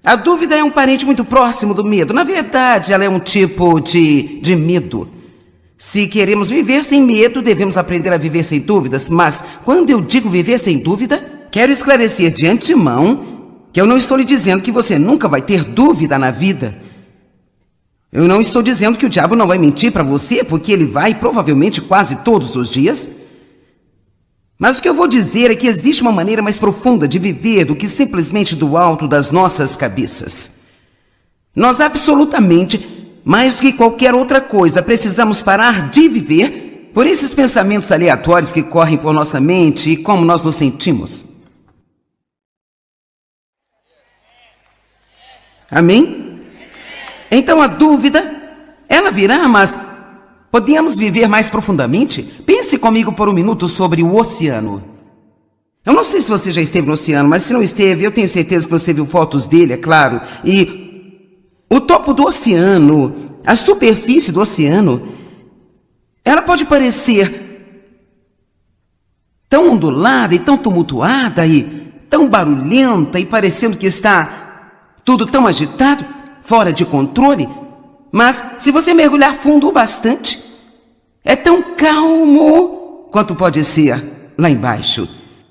A dúvida é um parente muito próximo do medo. Na verdade, ela é um tipo de medo. Se queremos viver sem medo, devemos aprender a viver sem dúvidas. Mas, quando eu digo viver sem dúvida, quero esclarecer de antemão que eu não estou lhe dizendo que você nunca vai ter dúvida na vida. Eu não estou dizendo que o diabo não vai mentir para você, porque ele vai provavelmente quase todos os dias. Mas o que eu vou dizer é que existe uma maneira mais profunda de viver do que simplesmente do alto das nossas cabeças. Nós absolutamente, mais do que qualquer outra coisa, precisamos parar de viver por esses pensamentos aleatórios que correm por nossa mente e como nós nos sentimos. Amém? Então a dúvida, ela virá, mas podemos viver mais profundamente? Pense comigo por um minuto sobre o oceano. Eu não sei se você já esteve no oceano, mas se não esteve, eu tenho certeza que você viu fotos dele, é claro. E o topo do oceano, a superfície do oceano, ela pode parecer tão ondulada e tão tumultuada e tão barulhenta e parecendo que está tudo tão agitado, fora de controle. Mas se você mergulhar fundo o bastante, é tão calmo quanto pode ser lá embaixo.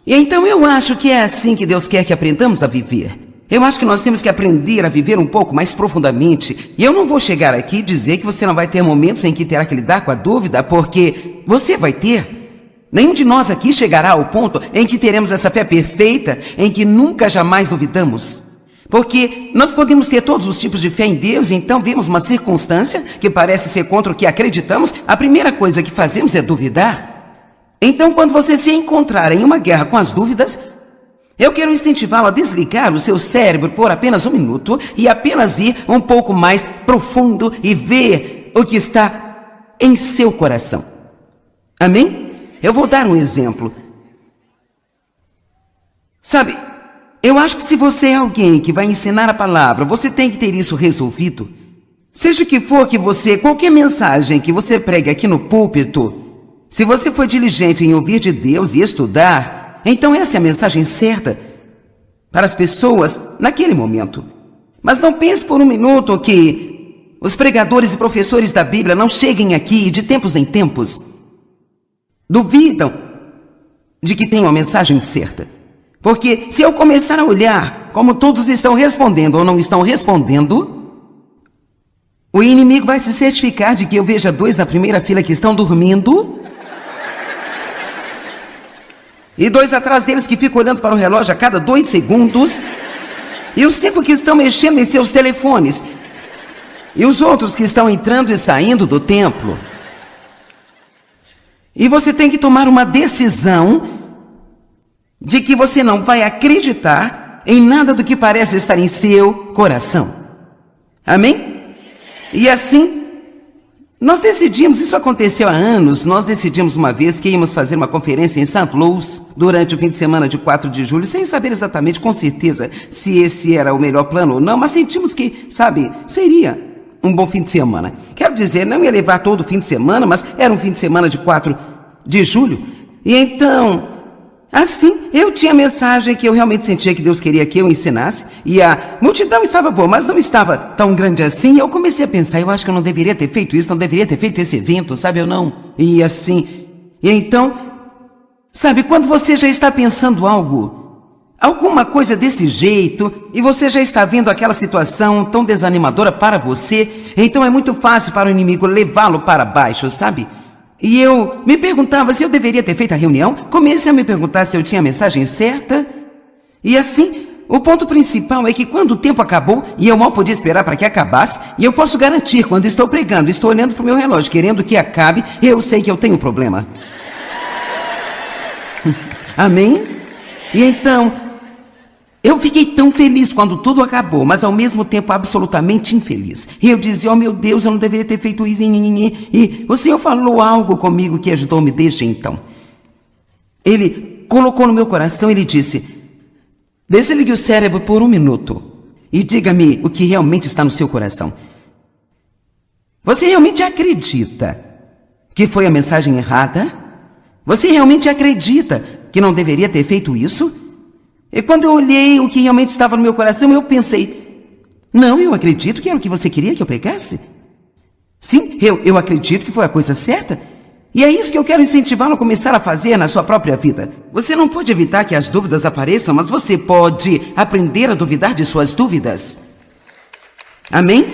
E então eu acho que é assim que Deus quer que aprendamos a viver. Eu acho que nós temos que aprender a viver um pouco mais profundamente. E eu não vou chegar aqui e dizer que você não vai ter momentos em que terá que lidar com a dúvida, porque você vai ter. Nenhum de nós aqui chegará ao ponto em que teremos essa fé perfeita, em que nunca jamais duvidamos. Porque nós podemos ter todos os tipos de fé em Deus, e então vemos uma circunstância que parece ser contra o que acreditamos, a primeira coisa que fazemos é duvidar. Então, quando você se encontrar em uma guerra com as dúvidas, eu quero incentivá-lo a desligar o seu cérebro por apenas um minuto e apenas ir um pouco mais profundo e ver o que está em seu coração. Amém? Eu vou dar um exemplo. Sabe, eu acho que se você é alguém que vai ensinar a palavra, você tem que ter isso resolvido. Seja o que for que você, qualquer mensagem que você pregue aqui no púlpito, se você for diligente em ouvir de Deus e estudar, então essa é a mensagem certa para as pessoas naquele momento. Mas não pense por um minuto que os pregadores e professores da Bíblia não cheguem aqui de tempos em tempos, duvidam de que tenham a mensagem certa. Porque se eu começar a olhar como todos estão respondendo ou não estão respondendo, o inimigo vai se certificar de que eu veja 2 na primeira fila que estão dormindo e 2 atrás deles que ficam olhando para o relógio a cada 2 segundos e os 5 que estão mexendo em seus telefones e os outros que estão entrando e saindo do templo. E você tem que tomar uma decisão de que você não vai acreditar em nada do que parece estar em seu coração. Amém? E assim, nós decidimos, isso aconteceu há anos, nós decidimos uma vez que íamos fazer uma conferência em St. Louis durante o fim de semana de 4 de julho, sem saber exatamente, com certeza, se esse era o melhor plano ou não, mas sentimos que, sabe, seria um bom fim de semana. Quero dizer, não ia levar todo o fim de semana, mas era um fim de semana de 4 de julho. E então, assim, eu tinha a mensagem que eu realmente sentia que Deus queria que eu ensinasse, e a multidão estava boa, mas não estava tão grande assim. Eu comecei a pensar, eu acho que eu não deveria ter feito isso, não deveria ter feito esse evento, sabe, eu não? E assim, e então, sabe, quando você já está pensando alguma coisa desse jeito, e você já está vendo aquela situação tão desanimadora para você, então é muito fácil para o inimigo levá-lo para baixo, sabe? E eu me perguntava se eu deveria ter feito a reunião, comecei a me perguntar se eu tinha a mensagem certa. E assim, o ponto principal é que quando o tempo acabou, e eu mal podia esperar para que acabasse, e eu posso garantir, quando estou pregando, estou olhando para o meu relógio, querendo que acabe, eu sei que eu tenho um problema. Amém? E então, eu fiquei tão feliz quando tudo acabou, mas ao mesmo tempo absolutamente infeliz. E eu dizia, oh meu Deus, eu não deveria ter feito isso. E o Senhor falou algo comigo que ajudou-me desde então. Ele colocou no meu coração, ele disse, desligue o cérebro por um minuto e diga-me o que realmente está no seu coração. Você realmente acredita que foi a mensagem errada? Você realmente acredita que não deveria ter feito isso? E quando eu olhei o que realmente estava no meu coração, eu pensei, Não, eu acredito que era o que você queria que eu pregasse. Sim, eu acredito que foi a coisa certa. E é isso que eu quero incentivá-lo a começar a fazer na sua própria vida. Você não pode evitar que as dúvidas apareçam, mas você pode aprender a duvidar de suas dúvidas. Amém?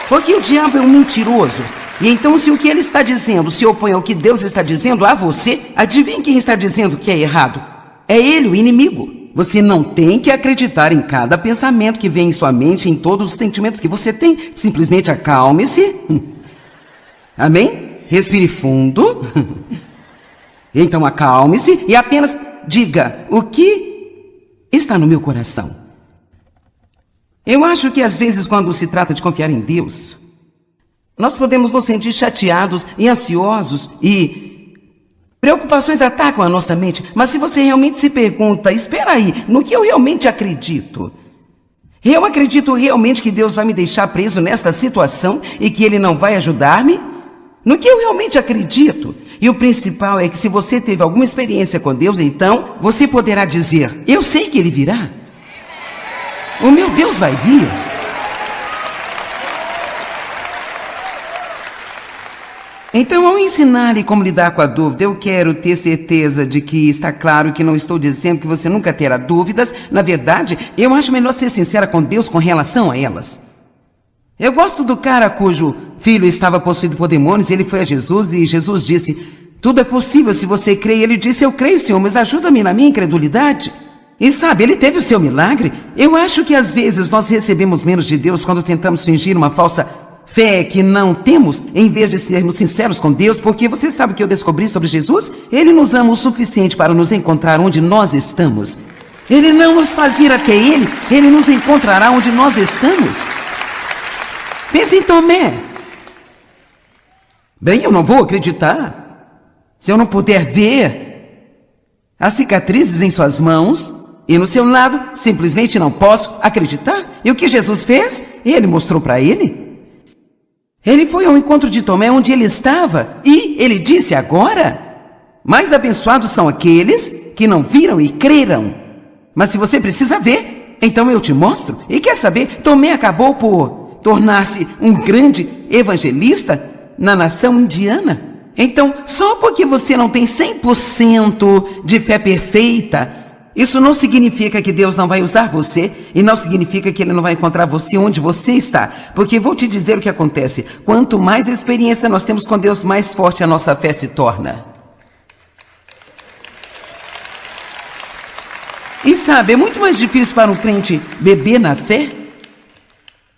Porque o diabo é um mentiroso. E então, se o que ele está dizendo se opõe ao que Deus está dizendo a você, adivinhe quem está dizendo que é errado? É ele, o inimigo. Você não tem que acreditar em cada pensamento que vem em sua mente, em todos os sentimentos que você tem. Simplesmente acalme-se. Amém? Respire fundo. Então acalme-se e apenas diga o que está no meu coração. Eu acho que às vezes, quando se trata de confiar em Deus, nós podemos nos sentir chateados e ansiosos e preocupações atacam a nossa mente. Mas se você realmente se pergunta, espera aí, no que eu realmente acredito? Eu acredito realmente que Deus vai me deixar preso nesta situação e que Ele não vai ajudar-me? No que eu realmente acredito? E o principal é que se você teve alguma experiência com Deus, então você poderá dizer, eu sei que Ele virá. O meu Deus vai vir. Então, ao ensinar-lhe como lidar com a dúvida, eu quero ter certeza de que está claro que não estou dizendo que você nunca terá dúvidas. Na verdade, eu acho melhor ser sincera com Deus com relação a elas. Eu gosto do cara cujo filho estava possuído por demônios e ele foi a Jesus e Jesus disse, tudo é possível se você crê. E ele disse, eu creio, Senhor, mas ajuda-me na minha incredulidade. E sabe, ele teve o seu milagre. Eu acho que às vezes nós recebemos menos de Deus quando tentamos fingir uma falsa fé que não temos, em vez de sermos sinceros com Deus, porque você sabe o que eu descobri sobre Jesus? Ele nos ama o suficiente para nos encontrar onde nós estamos. Ele não nos faz ir até Ele, Ele nos encontrará onde nós estamos. Pense em Tomé. Bem, eu não vou acreditar se eu não puder ver as cicatrizes em suas mãos e no seu lado, simplesmente não posso acreditar. E o que Jesus fez? Ele mostrou para ele. Ele foi ao encontro de Tomé onde ele estava e ele disse agora, mais abençoados são aqueles que não viram e creram. Mas se você precisa ver, então eu te mostro. E quer saber, Tomé acabou por tornar-se um grande evangelista na nação indiana. Então, só porque você não tem 100% de fé perfeita, isso não significa que Deus não vai usar você e não significa que Ele não vai encontrar você onde você está. Porque vou te dizer o que acontece. Quanto mais experiência nós temos com Deus, mais forte a nossa fé se torna. E sabe, é muito mais difícil para um crente beber na fé,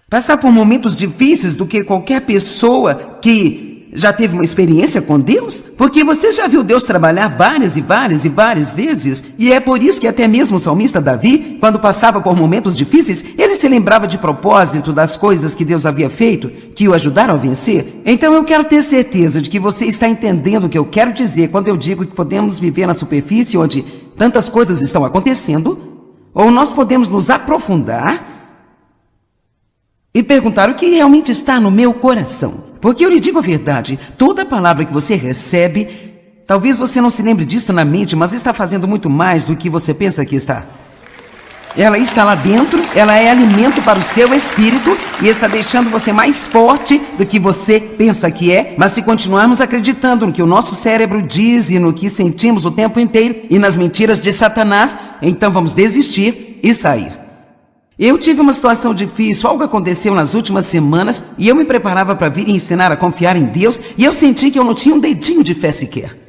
passar por momentos difíceis do que qualquer pessoa que já teve uma experiência com Deus? Porque você já viu Deus trabalhar várias e várias vezes. E é por isso que até mesmo o salmista Davi, quando passava por momentos difíceis, ele se lembrava de propósito das coisas que Deus havia feito, que o ajudaram a vencer. Então eu quero ter certeza de que você está entendendo o que eu quero dizer quando eu digo que podemos viver na superfície onde tantas coisas estão acontecendo, ou nós podemos nos aprofundar e perguntar o que realmente está no meu coração. Porque eu lhe digo a verdade, toda palavra que você recebe, talvez você não se lembre disso na mente, mas está fazendo muito mais do que você pensa que está. Ela está lá dentro, ela é alimento para o seu espírito e está deixando você mais forte do que você pensa que é. Mas se continuarmos acreditando no que o nosso cérebro diz e no que sentimos o tempo inteiro e nas mentiras de Satanás, então vamos desistir e sair. Eu tive uma situação difícil, algo aconteceu nas últimas semanas e eu me preparava para vir e ensinar a confiar em Deus e eu senti que eu não tinha um dedinho de fé sequer.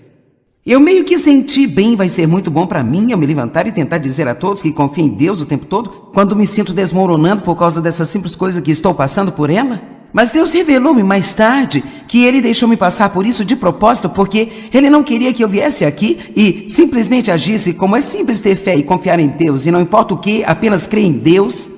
Eu meio que senti bem, vai ser muito bom para mim eu me levantar e tentar dizer a todos que confio em Deus o tempo todo, quando me sinto desmoronando por causa dessa simples coisa que estou passando por ela. Mas Deus revelou-me mais tarde que Ele deixou-me passar por isso de propósito, porque Ele não queria que eu viesse aqui e simplesmente agisse como é simples ter fé e confiar em Deus, e não importa o que, apenas crer em Deus.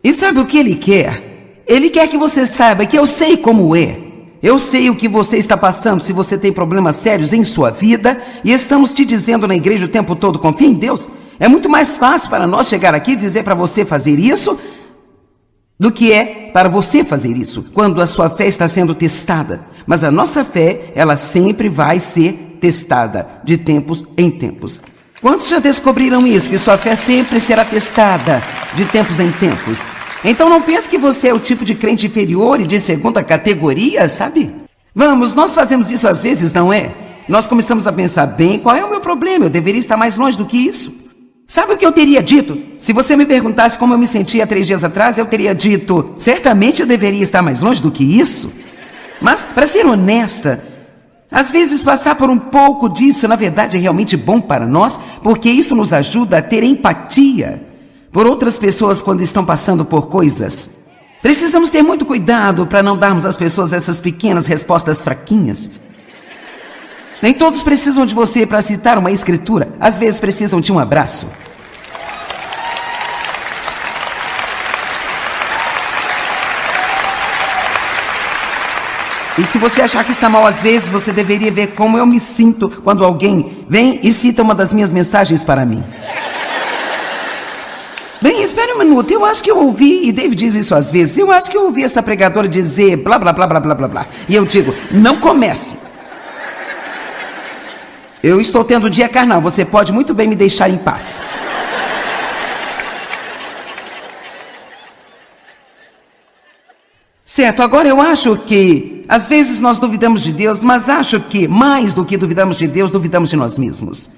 E sabe o que Ele quer? Ele quer que você saiba que eu sei como é. Eu sei o que você está passando, se você tem problemas sérios em sua vida, e estamos te dizendo na igreja o tempo todo, confia em Deus. É muito mais fácil para nós chegar aqui e dizer para você fazer isso, do que é para você fazer isso, quando a sua fé está sendo testada. Mas a nossa fé, ela sempre vai ser testada, de tempos em tempos. Quantos já descobriram isso, que sua fé sempre será testada, de tempos em tempos? Então não pense que você é o tipo de crente inferior e de segunda categoria, sabe? Vamos, nós fazemos isso às vezes, não é? Nós começamos a pensar, bem, qual é o meu problema? Eu deveria estar mais longe do que isso. Sabe o que eu teria dito? Se você me perguntasse como eu me sentia 3 dias atrás, eu teria dito, certamente eu deveria estar mais longe do que isso. Mas, para ser honesta, às vezes passar por um pouco disso, na verdade, é realmente bom para nós, porque isso nos ajuda a ter empatia por outras pessoas quando estão passando por coisas. Precisamos ter muito cuidado para não darmos às pessoas essas pequenas respostas fraquinhas. Nem todos precisam de você para citar uma escritura. Às vezes precisam de um abraço. E se você achar que está mal às vezes, você deveria ver como eu me sinto quando alguém vem e cita uma das minhas mensagens para mim. Bem, espere um minuto, eu acho que eu ouvi, e David diz isso às vezes, eu acho que eu ouvi essa pregadora dizer blá, blá, blá, blá, blá, blá, blá. E eu digo, não comece. Eu estou tendo um dia carnal, você pode muito bem me deixar em paz. Certo, agora eu acho que, às vezes nós duvidamos de Deus, mas acho que, mais do que duvidamos de Deus, duvidamos de nós mesmos.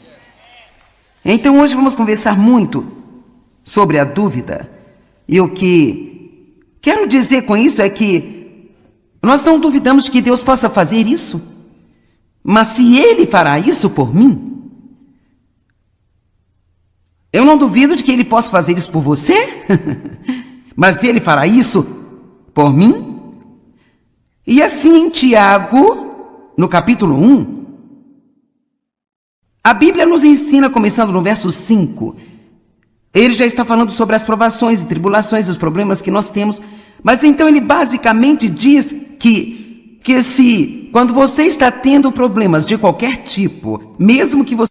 Então hoje vamos conversar muito sobre a dúvida. E o que quero dizer com isso é que nós não duvidamos de que Deus possa fazer isso. Mas se Ele fará isso por mim, eu não duvido de que Ele possa fazer isso por você. Mas Ele fará isso por mim? E assim em Tiago, no capítulo 1, a Bíblia nos ensina, começando no verso 5, ele já está falando sobre as provações e tribulações, os problemas que nós temos, mas então ele basicamente diz que se, quando você está tendo problemas de qualquer tipo, mesmo que você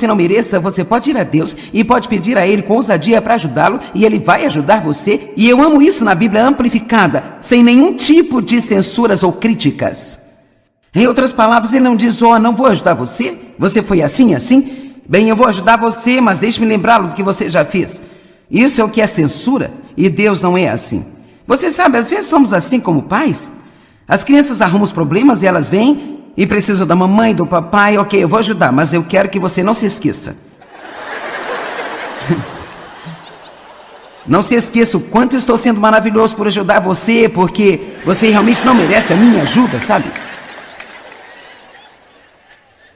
não mereça, você pode ir a Deus e pode pedir a Ele com ousadia para ajudá-lo e Ele vai ajudar você. E eu amo isso na Bíblia amplificada, sem nenhum tipo de censuras ou críticas. Em outras palavras, Ele não diz, não vou ajudar você, você foi assim, assim. Bem, eu vou ajudar você, mas deixe-me lembrá-lo do que você já fez. Isso é o que é censura e Deus não é assim. Você sabe, às vezes somos assim como pais. As crianças arrumam os problemas e elas vêm e precisam da mamãe, do papai. Ok, eu vou ajudar, mas eu quero que você não se esqueça. Não se esqueça o quanto estou sendo maravilhoso por ajudar você, porque você realmente não merece a minha ajuda, sabe?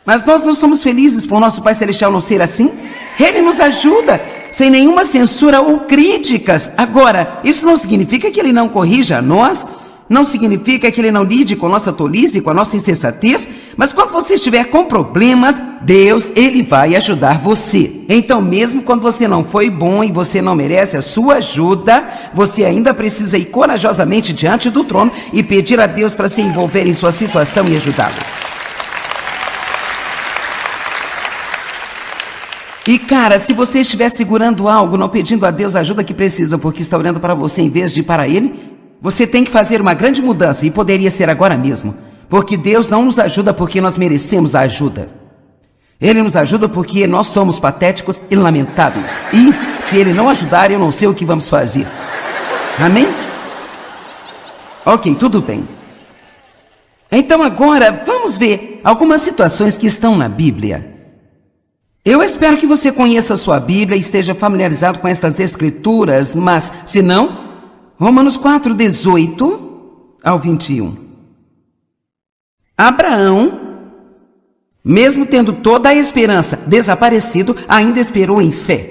Mas nós não somos felizes por nosso Pai Celestial não ser assim? Ele nos ajuda, sem nenhuma censura ou críticas. Agora, isso não significa que Ele não corrija a nós, não significa que Ele não lide com a nossa tolice, com a nossa insensatez, mas quando você estiver com problemas, Deus, Ele vai ajudar você. Então, mesmo quando você não foi bom e você não merece a sua ajuda, você ainda precisa ir corajosamente diante do trono e pedir a Deus para se envolver em sua situação e ajudá-lo. E cara, se você estiver segurando algo, não pedindo a Deus a ajuda que precisa, porque está orando para você em vez de ir para Ele, você tem que fazer uma grande mudança, e poderia ser agora mesmo, porque Deus não nos ajuda porque nós merecemos a ajuda. Ele nos ajuda porque nós somos patéticos e lamentáveis. E, se Ele não ajudar, eu não sei o que vamos fazer. Amém? Ok, tudo bem. Então agora, vamos ver algumas situações que estão na Bíblia. Eu espero que você conheça a sua Bíblia e esteja familiarizado com estas escrituras, mas, se não, Romanos 4, 18 ao 21. Abraão, mesmo tendo toda a esperança desaparecido, ainda esperou em fé.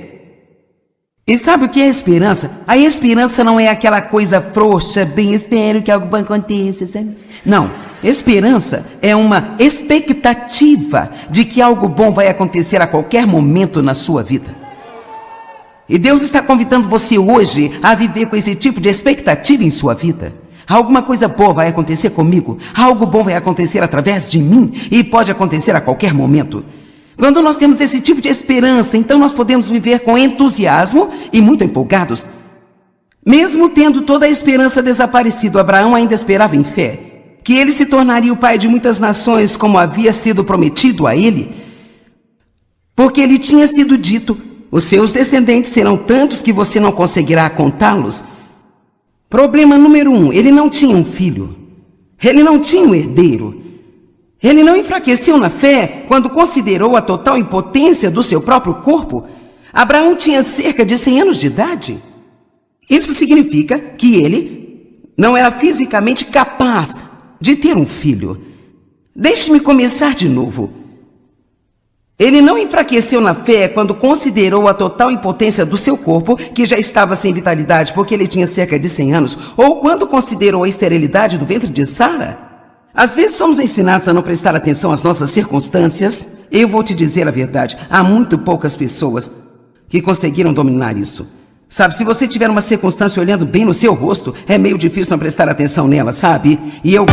E sabe o que é esperança? A esperança não é aquela coisa frouxa, bem, espero que algo bom aconteça, sabe? Não, Esperança é uma expectativa de que algo bom vai acontecer a qualquer momento na sua vida. E Deus está convidando você hoje a viver com esse tipo de expectativa em sua vida. Alguma coisa boa vai acontecer comigo, algo bom vai acontecer através de mim e pode acontecer a qualquer momento. Quando nós temos esse tipo de esperança, então nós podemos viver com entusiasmo e muito empolgados. Mesmo tendo toda a esperança desaparecido, Abraão ainda esperava em fé que ele se tornaria o pai de muitas nações, como havia sido prometido a ele, porque lhe tinha sido dito: os seus descendentes serão tantos que você não conseguirá contá-los. Problema número 1, ele não tinha um filho, ele não tinha um herdeiro. Ele não enfraqueceu na fé quando considerou a total impotência do seu próprio corpo. Abraão tinha cerca de 100 anos de idade. Isso significa que ele não era fisicamente capaz de ter um filho. Deixe-me começar de novo. Ele não enfraqueceu na fé quando considerou a total impotência do seu corpo, que já estava sem vitalidade porque ele tinha cerca de 100 anos, ou quando considerou a esterilidade do ventre de Sara. Às vezes somos ensinados a não prestar atenção às nossas circunstâncias. Eu vou te dizer a verdade, há muito poucas pessoas que conseguiram dominar isso. Sabe, se você tiver uma circunstância olhando bem no seu rosto, é meio difícil não prestar atenção nela, sabe? E eu...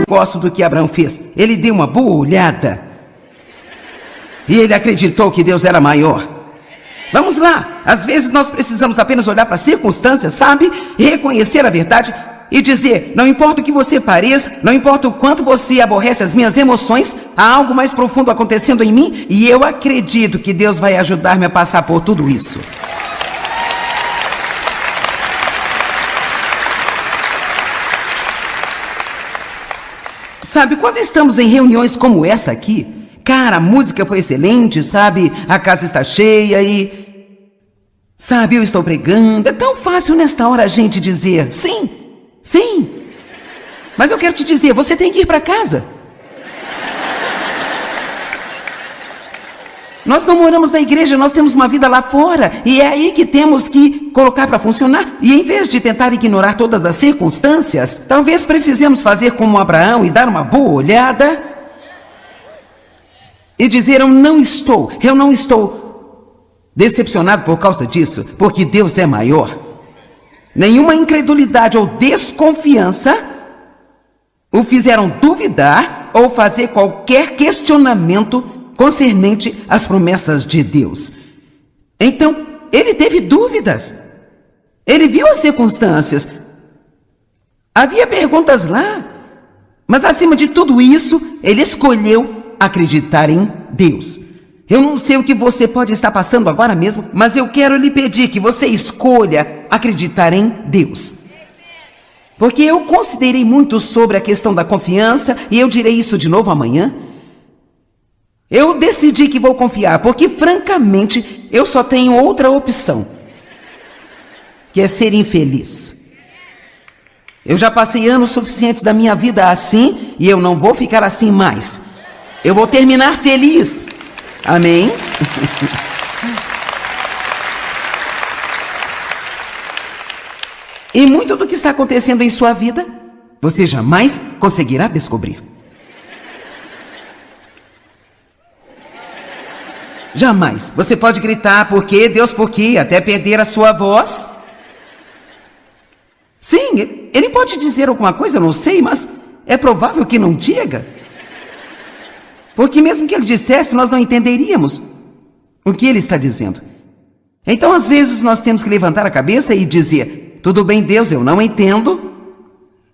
Gosto do que Abraão fez. Ele deu uma boa olhada e ele acreditou que Deus era maior. Vamos lá, às vezes nós precisamos apenas olhar para as circunstâncias, sabe? E reconhecer a verdade e dizer: não importa o que você pareça, não importa o quanto você aborrece as minhas emoções, há algo mais profundo acontecendo em mim e eu acredito que Deus vai ajudar-me a passar por tudo isso. Sabe, quando estamos em reuniões como essa aqui, cara, a música foi excelente, sabe? A casa está cheia e... sabe, eu estou pregando. É tão fácil nesta hora a gente dizer sim, sim. Mas eu quero te dizer, você tem que ir para casa. Nós não moramos na igreja, nós temos uma vida lá fora. E é aí que temos que colocar para funcionar. E em vez de tentar ignorar todas as circunstâncias, talvez precisemos fazer como Abraão e dar uma boa olhada. E dizer: eu não estou decepcionado por causa disso, porque Deus é maior. Nenhuma incredulidade ou desconfiança o fizeram duvidar ou fazer qualquer questionamento concernente às promessas de Deus. Então, ele teve dúvidas. Ele viu as circunstâncias. Havia perguntas lá. Mas acima de tudo isso, ele escolheu acreditar em Deus. Eu não sei o que você pode estar passando agora mesmo, mas eu quero lhe pedir que você escolha acreditar em Deus. Porque eu considerei muito sobre a questão da confiança, e eu direi isso de novo amanhã. Eu decidi que vou confiar, porque francamente eu só tenho outra opção, que é ser infeliz. Eu já passei anos suficientes da minha vida assim, e eu não vou ficar assim mais. Eu vou terminar feliz. Amém? E muito do que está acontecendo em sua vida, você jamais conseguirá descobrir. Jamais. Você pode gritar: por quê, Deus, por quê? Até perder a sua voz. Sim, ele pode dizer alguma coisa, eu não sei, mas é provável que não diga. Porque mesmo que ele dissesse, nós não entenderíamos o que ele está dizendo. Então, às vezes, nós temos que levantar a cabeça e dizer: tudo bem, Deus, eu não entendo,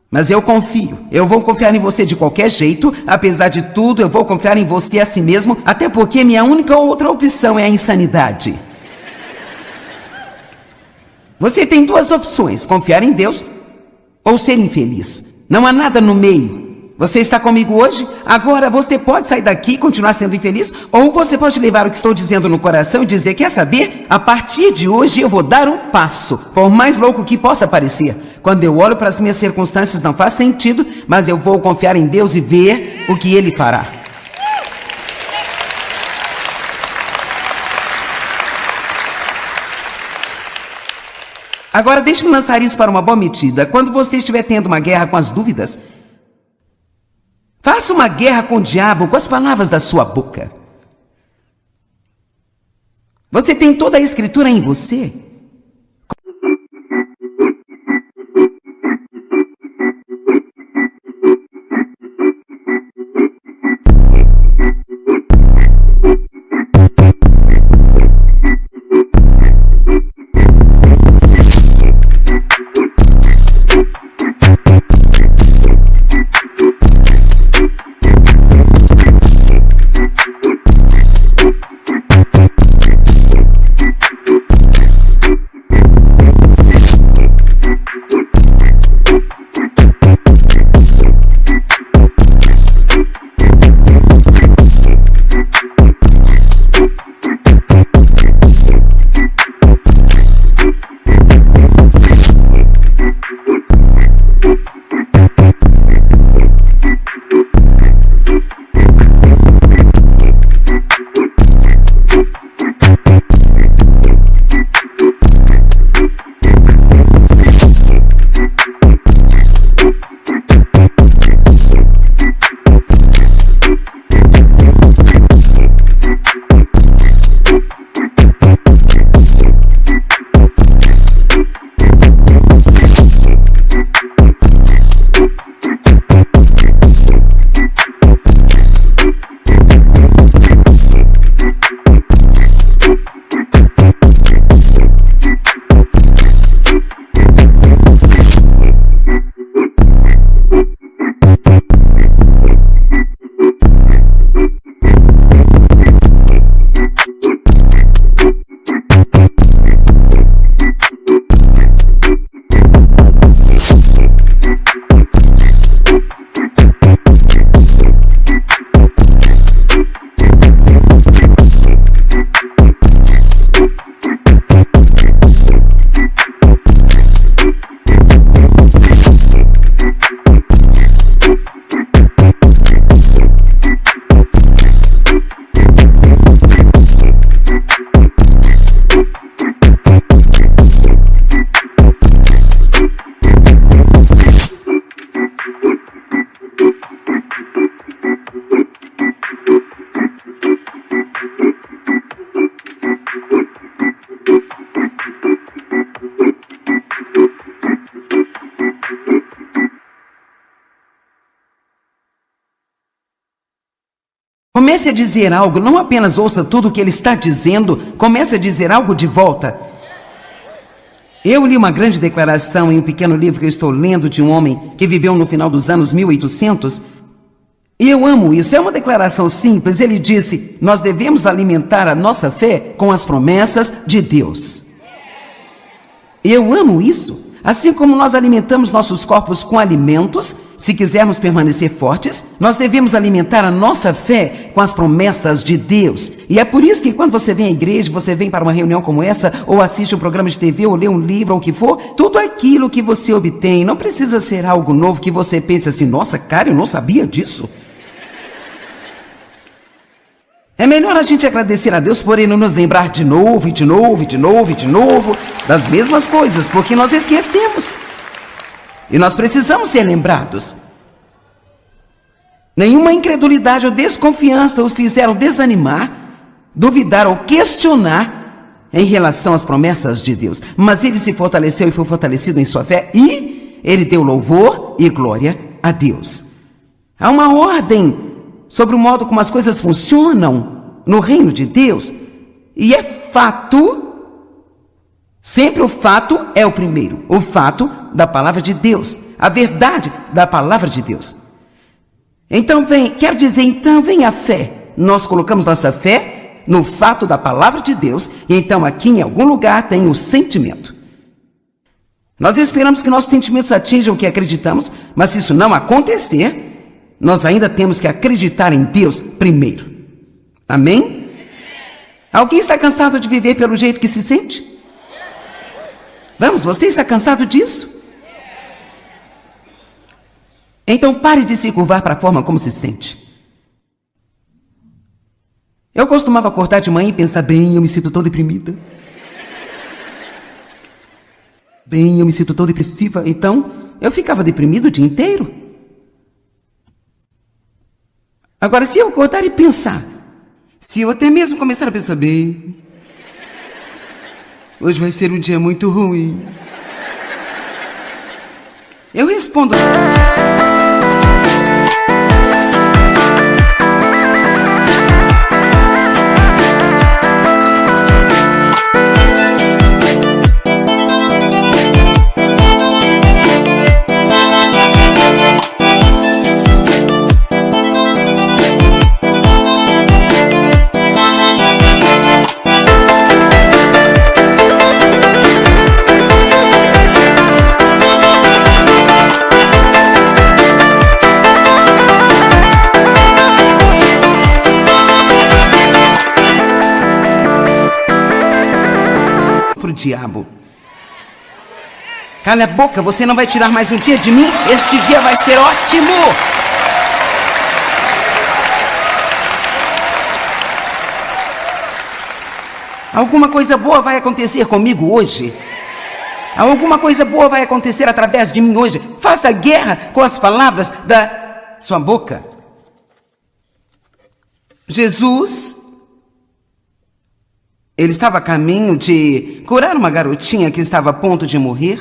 Mas eu confio. Eu vou confiar em você de qualquer jeito. Apesar de tudo, eu vou confiar em você a si mesmo, até porque minha única outra opção é a insanidade. Você tem duas opções: confiar em Deus ou ser infeliz. Não há nada no meio. Você está comigo hoje? Agora você pode sair daqui e continuar sendo infeliz, ou você pode levar o que estou dizendo no coração e dizer: quer saber? A partir de hoje eu vou dar um passo, por mais louco que possa parecer. Quando eu olho para as minhas circunstâncias não faz sentido, mas eu vou confiar em Deus e ver o que Ele fará. Agora deixe-me lançar isso para uma boa medida. Quando você estiver tendo uma guerra com as dúvidas, faça uma guerra com o diabo com as palavras da sua boca. Você tem toda a Escritura em você. Comece a dizer algo, não apenas ouça tudo o que ele está dizendo, comece a dizer algo de volta. Eu li uma grande declaração em um pequeno livro que eu estou lendo de um homem que viveu no final dos anos 1800, e eu amo isso. É uma declaração simples. Ele disse: nós devemos alimentar a nossa fé com as promessas de Deus. Eu amo isso. Assim como nós alimentamos nossos corpos com alimentos, se quisermos permanecer fortes, nós devemos alimentar a nossa fé com as promessas de Deus. E é por isso que quando você vem à igreja, você vem para uma reunião como essa, ou assiste um programa de TV, ou lê um livro, ou o que for, tudo aquilo que você obtém não precisa ser algo novo que você pense assim: nossa, cara, eu não sabia disso. É melhor a gente agradecer a Deus por Ele nos lembrar de novo, e de novo, e de novo, e de novo, das mesmas coisas, porque nós esquecemos. E nós precisamos ser lembrados. Nenhuma incredulidade ou desconfiança os fizeram desanimar, duvidar ou questionar em relação às promessas de Deus. Mas ele se fortaleceu e foi fortalecido em sua fé, e ele deu louvor e glória a Deus. Há uma ordem sobre o modo como as coisas funcionam no reino de Deus, e é fato, Sempre o fato é o primeiro. O fato da palavra de Deus. A verdade da palavra de Deus. Então vem a fé. Nós colocamos nossa fé no fato da palavra de Deus. E então aqui em algum lugar tem o sentimento. Nós esperamos que nossos sentimentos atinjam o que acreditamos. Mas se isso não acontecer, nós ainda temos que acreditar em Deus primeiro. Amém? Alguém está cansado de viver pelo jeito que se sente? Vamos, você está cansado disso? Então pare de se curvar para a forma como se sente. Eu costumava acordar de manhã e pensar, bem, eu me sinto tão deprimida. Bem, eu me sinto tão depressiva. Então, eu ficava deprimido o dia inteiro. Agora, se eu acordar e pensar, se eu até mesmo começar a pensar, bem, hoje vai ser um dia muito ruim. Eu respondo... diabo. Cala a boca, você não vai tirar mais um dia de mim? Este dia vai ser ótimo! Alguma coisa boa vai acontecer comigo hoje? Alguma coisa boa vai acontecer através de mim hoje? Faça guerra com as palavras da sua boca. Jesus... ele estava a caminho de curar uma garotinha que estava a ponto de morrer.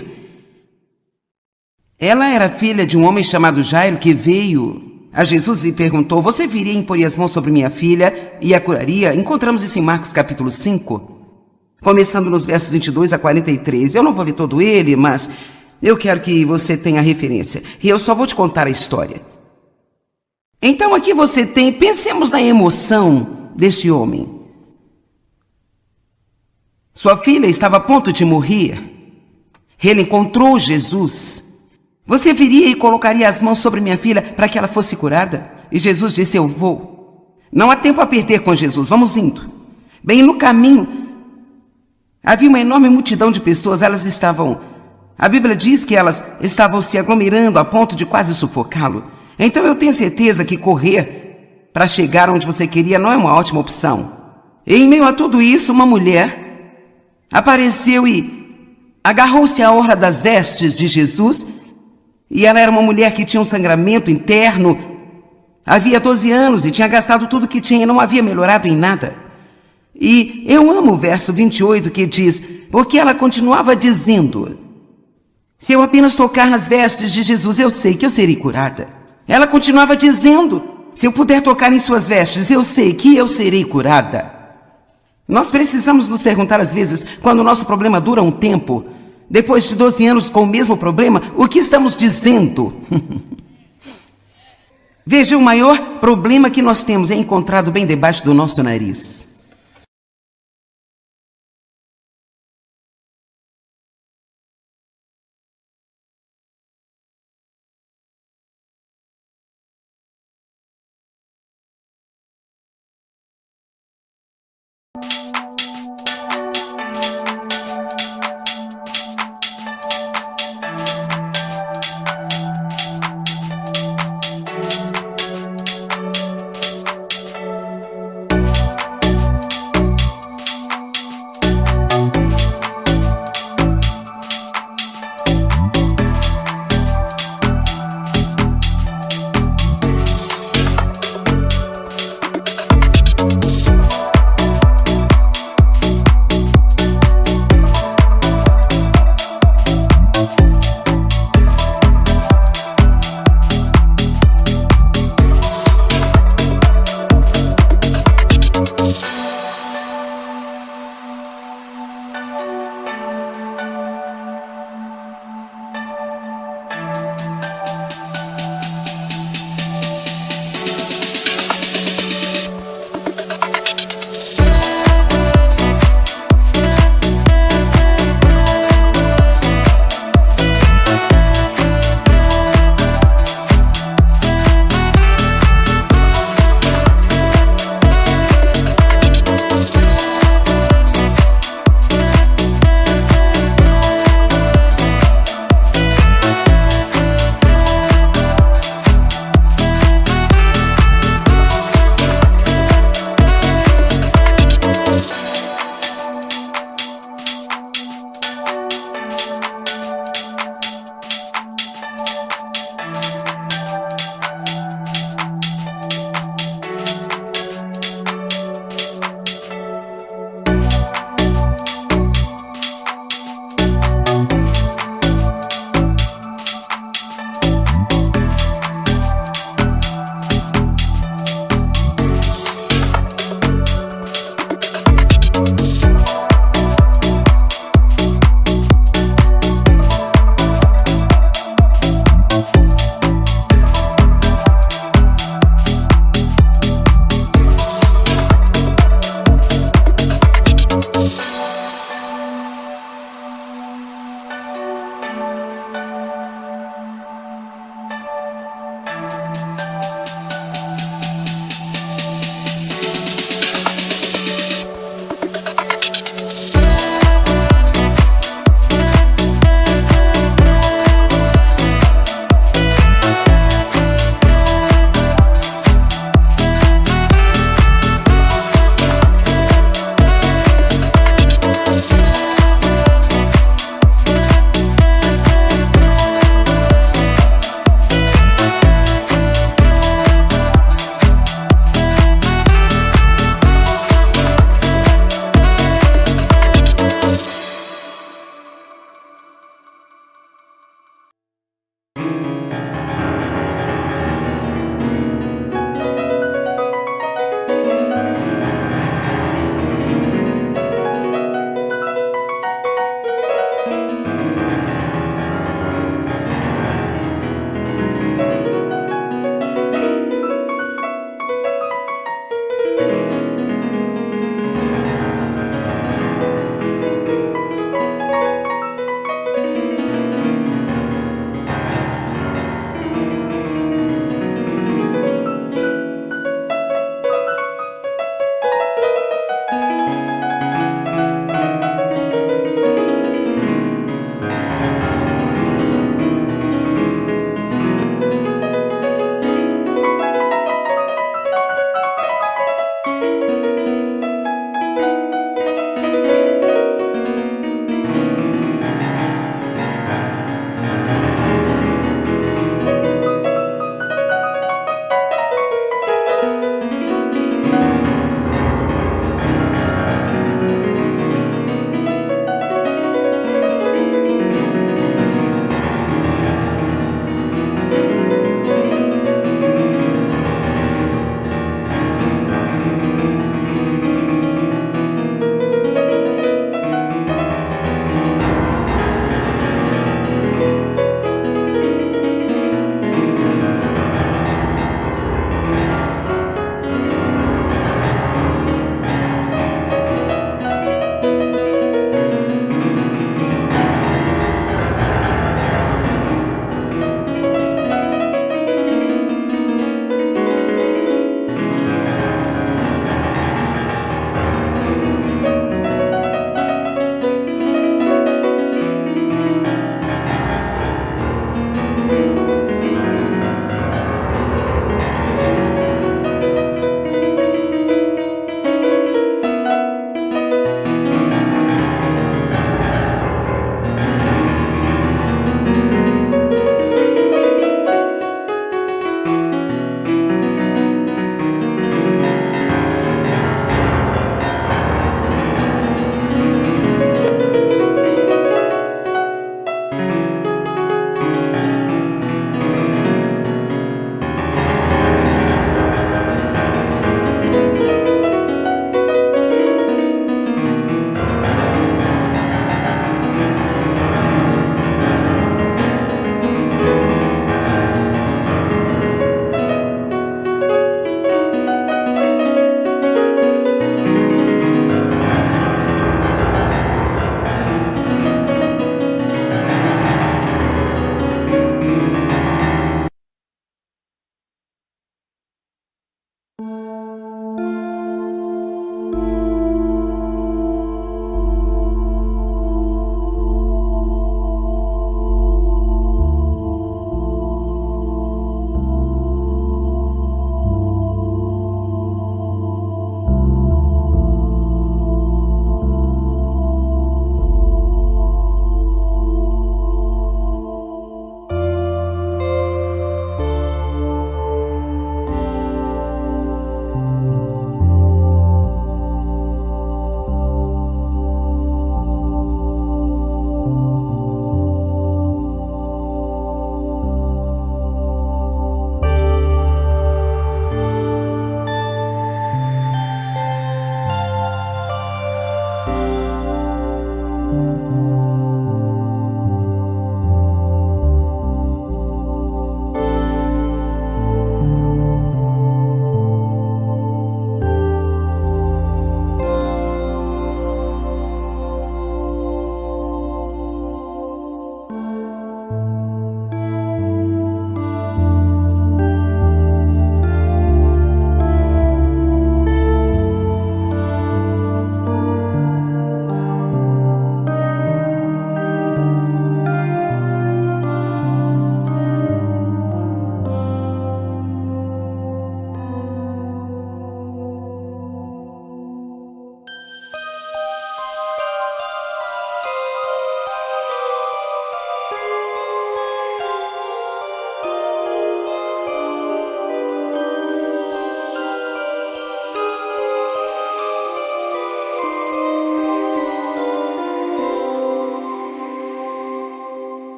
Ela era filha de um homem chamado Jairo que veio a Jesus e perguntou, você viria e imporia as mãos sobre minha filha e a curaria? Encontramos isso em Marcos capítulo 5, começando nos versos 22 a 43. Eu não vou ler todo ele, mas eu quero que você tenha referência. E eu só vou te contar a história. Então aqui você tem, pensemos na emoção deste homem. Sua filha estava a ponto de morrer. Ele encontrou Jesus. Você viria e colocaria as mãos sobre minha filha para que ela fosse curada? E Jesus disse, eu vou. Não há tempo a perder com Jesus, vamos indo. Bem, no caminho, havia uma enorme multidão de pessoas. A Bíblia diz que elas estavam se aglomerando a ponto de quase sufocá-lo. Então eu tenho certeza que correr para chegar onde você queria não é uma ótima opção. E em meio a tudo isso, uma mulher apareceu e agarrou-se à orla das vestes de Jesus. E ela era uma mulher que tinha um sangramento interno. Havia 12 anos e tinha gastado tudo que tinha e não havia melhorado em nada. E eu amo o verso 28 que diz, porque ela continuava dizendo, se eu apenas tocar nas vestes de Jesus, eu sei que eu serei curada. Ela continuava dizendo, se eu puder tocar em suas vestes, eu sei que eu serei curada. Nós precisamos nos perguntar às vezes, quando o nosso problema dura um tempo, depois de 12 anos com o mesmo problema, o que estamos dizendo? Veja, o maior problema que nós temos é encontrado bem debaixo do nosso nariz.